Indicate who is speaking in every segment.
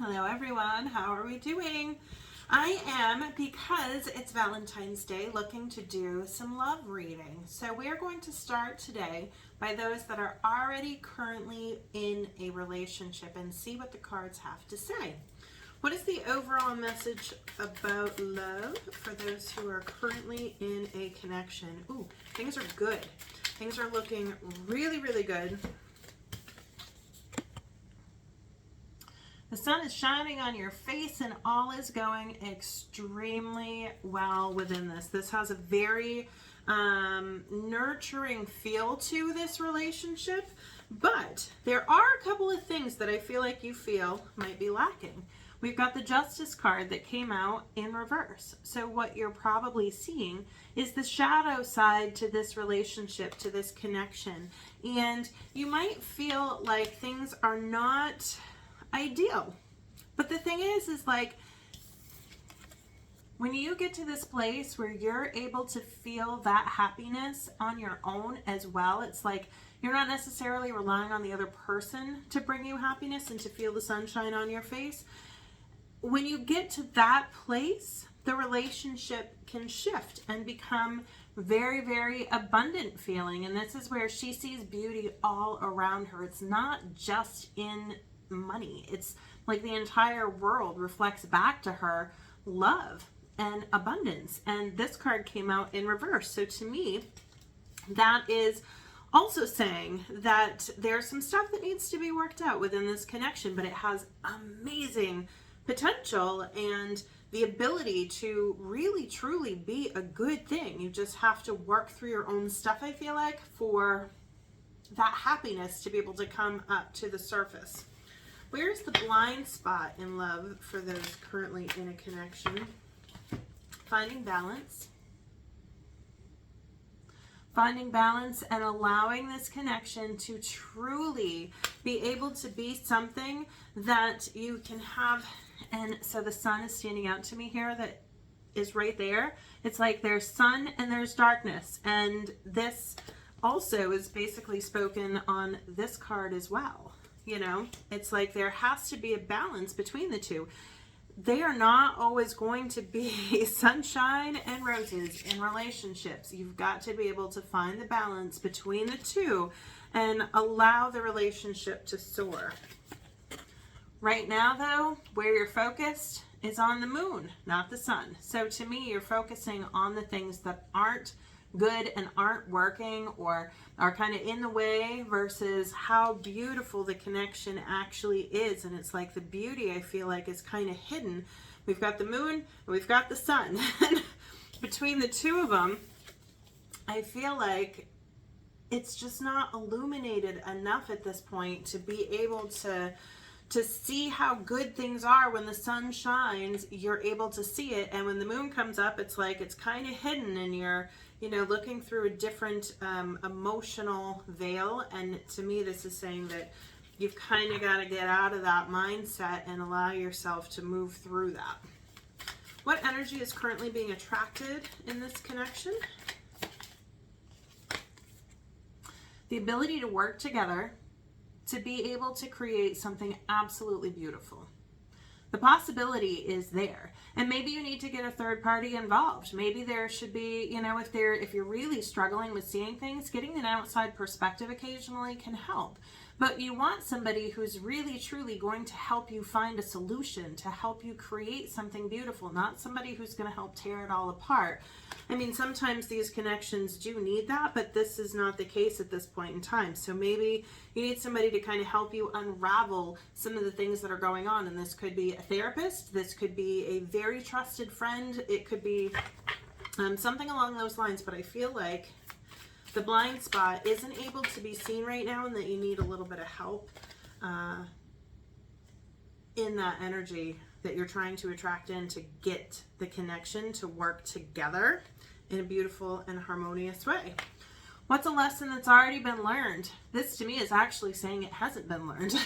Speaker 1: Hello everyone, how are we doing? I am, because it's Valentine's Day, looking to do some love reading. So we are going to start today by those that are already currently in a relationship and see what the cards have to say. What is the overall message about love for those who are currently in a connection? Ooh, things are good. Things are looking really, really good. The sun is shining on your face and all is going extremely well within this. This has a very nurturing feel to this relationship, but there are a couple of things that I feel like you feel might be lacking. We've got the Justice card that came out in reverse. So what you're probably seeing is the shadow side to this relationship, to this connection. And you might feel like things are not ideal. But the thing is like, when you get to this place where you're able to feel that happiness on your own as well, it's like you're not necessarily relying on the other person to bring you happiness and to feel the sunshine on your face. When you get to that place, the relationship can shift and become very, very abundant feeling. And this is where she sees beauty all around her. It's not just in money. It's like the entire world reflects back to her love and abundance. And this card came out in reverse. So to me, that is also saying that there's some stuff that needs to be worked out within this connection, but it has amazing potential and the ability to really truly be a good thing. You just have to work through your own stuff, I feel like, for that happiness to be able to come up to the surface. Where's the blind spot in love for those currently in a connection? Finding balance. Finding balance and allowing this connection to truly be able to be something that you can have. And so the sun is standing out to me here, that is right there. It's like there's sun and there's darkness. And this also is basically spoken on this card as well. You know, it's like there has to be a balance between the two. They are not always going to be sunshine and roses in relationships. You've got to be able to find the balance between the two and allow the relationship to soar. Right now, though, where you're focused is on the moon, not the sun. So to me, you're focusing on the things that aren't good and aren't working or are kind of in the way versus how beautiful the connection actually is. And it's like the beauty, I feel like, is kind of hidden. We've got the moon and we've got the sun. Between the two of them, I feel like it's just not illuminated enough at this point to be able to see how good things are. When the sun shines, you're able to see it. And when the moon comes up, it's like it's kind of hidden and you're, you know, looking through a different emotional veil. And to me, this is saying that you've kind of got to get out of that mindset and allow yourself to move through that. What energy is currently being attracted in this connection? The ability to work together to be able to create something absolutely beautiful. The possibility is there. And maybe you need to get a third party involved. Maybe there should be, you know, if you're really struggling with seeing things, getting an outside perspective occasionally can help. But you want somebody who's really truly going to help you find a solution, to help you create something beautiful, not somebody who's going to help tear it all apart. I mean, sometimes these connections do need that, but this is not the case at this point in time. So maybe you need somebody to kind of help you unravel some of the things that are going on. And this could be a therapist. This could be a very trusted friend. It could be something along those lines. But I feel like the blind spot isn't able to be seen right now and that you need a little bit of help in that energy that you're trying to attract in to get the connection to work together in a beautiful and harmonious way. What's a lesson that's already been learned? This to me is actually saying it hasn't been learned.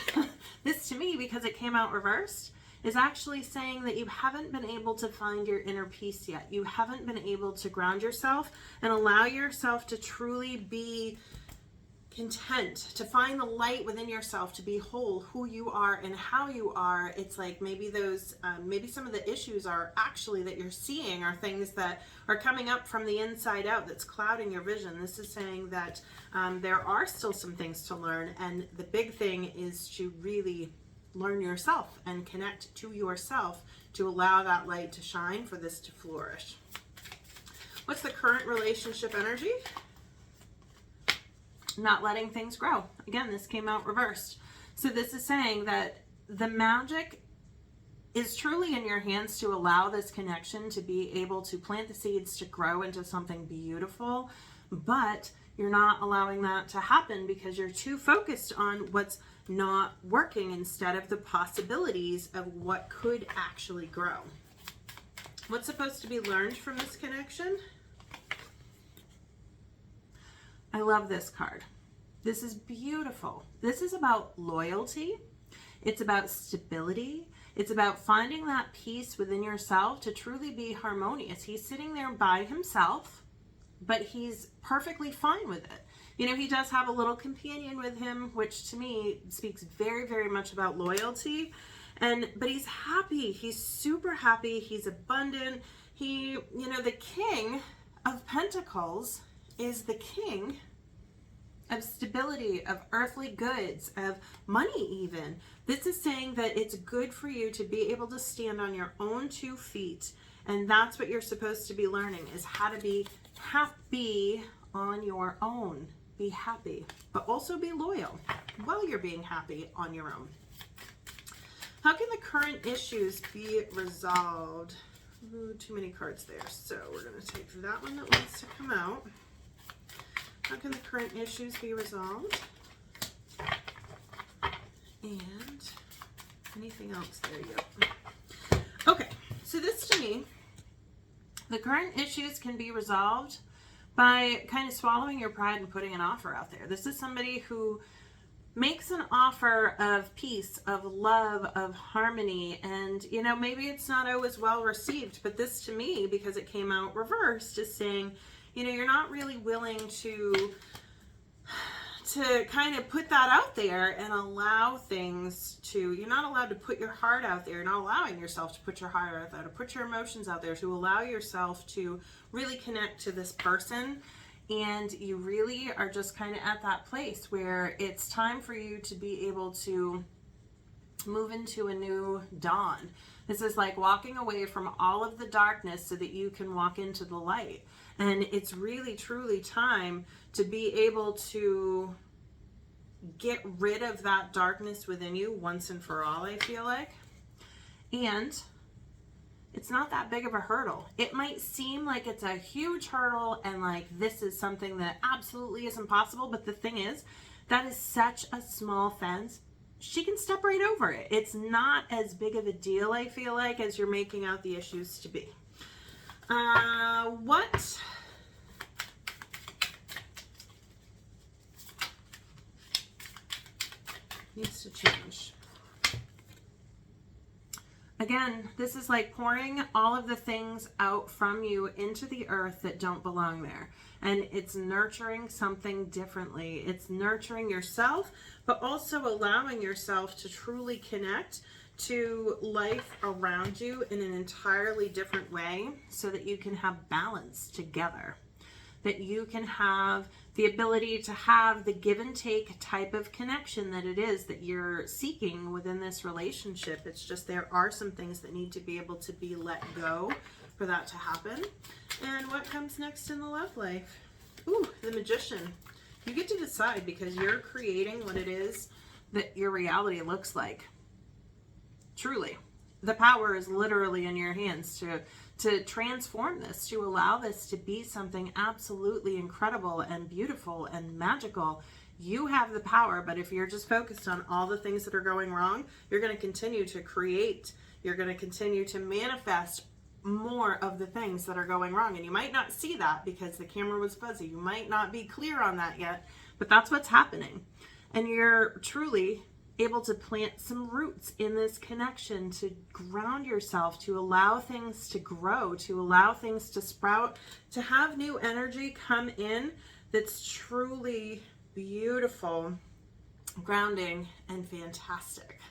Speaker 1: This to me, because it came out reversed, is actually saying that you haven't been able to find your inner peace yet. You haven't been able to ground yourself and allow yourself to truly be content, to find the light within yourself, to be whole, who you are and how you are. It's like maybe those, maybe some of the issues are actually that you're seeing are things that are coming up from the inside out that's clouding your vision. This is saying that there are still some things to learn, and the big thing is to really learn yourself and connect to yourself to allow that light to shine for this to flourish. What's the current relationship energy? Not letting things grow. Again, this came out reversed. So this is saying that the magic is truly in your hands to allow this connection to be able to plant the seeds to grow into something beautiful, but you're not allowing that to happen because you're too focused on what's not working instead of the possibilities of what could actually grow. What's supposed to be learned from this connection? I love this card. This is beautiful. This is about loyalty. It's about stability. It's about finding that peace within yourself to truly be harmonious. He's sitting there by himself, but he's perfectly fine with it. You know, he does have a little companion with him, which to me speaks very, very much about loyalty. But he's happy. He's super happy. He's abundant. You know, the King of Pentacles is the king of stability, of earthly goods, of money even. This is saying that it's good for you to be able to stand on your own 2 feet. And that's what you're supposed to be learning, is how to be happy on your own. Be happy, but also be loyal while you're being happy on your own. How can the current issues be resolved? Ooh, too many cards there. So we're going to take that one that wants to come out. How can the current issues be resolved? And anything else there yet? Okay, so this to me, the current issues can be resolved by kind of swallowing your pride and putting an offer out there. This is somebody who makes an offer of peace, of love, of harmony, and you know, maybe it's not always well received, but this to me, because it came out reversed, is saying, you know, you're not really willing to kind of put that out there and allow things to, you're not allowed to put your heart out there, you're not allowing yourself to put your heart out there, to put your emotions out there, to allow yourself to really connect to this person. And you really are just kind of at that place where it's time for you to be able to move into a new dawn. This is like walking away from all of the darkness so that you can walk into the light. And it's really, truly time to be able to get rid of that darkness within you once and for all, I feel like. And it's not that big of a hurdle. It might seem like it's a huge hurdle and like this is something that absolutely is impossible, but the thing is, that is such a small fence. She can step right over it. It's not as big of a deal, I feel like, as you're making out the issues to be. What needs to change? Again, this is like pouring all of the things out from you into the earth that don't belong there. And it's nurturing something differently. It's nurturing yourself, but also allowing yourself to truly connect to life around you in an entirely different way so that you can have balance together. That you can have the ability to have the give and take type of connection that it is that you're seeking within this relationship. It's just there are some things that need to be able to be let go for that to happen. And what comes next in the love life? Ooh, the Magician. You get to decide because you're creating what it is that your reality looks like. Truly. The power is literally in your hands to transform this, to allow this to be something absolutely incredible and beautiful and magical. You have the power, but if you're just focused on all the things that are going wrong, you're going to continue to create, you're going to continue to manifest more of the things that are going wrong. And you might not see that because the camera was fuzzy. You might not be clear on that yet, but that's what's happening. And you're truly able to plant some roots in this connection, to ground yourself, to allow things to grow, to allow things to sprout, to have new energy come in that's truly beautiful, grounding, and fantastic.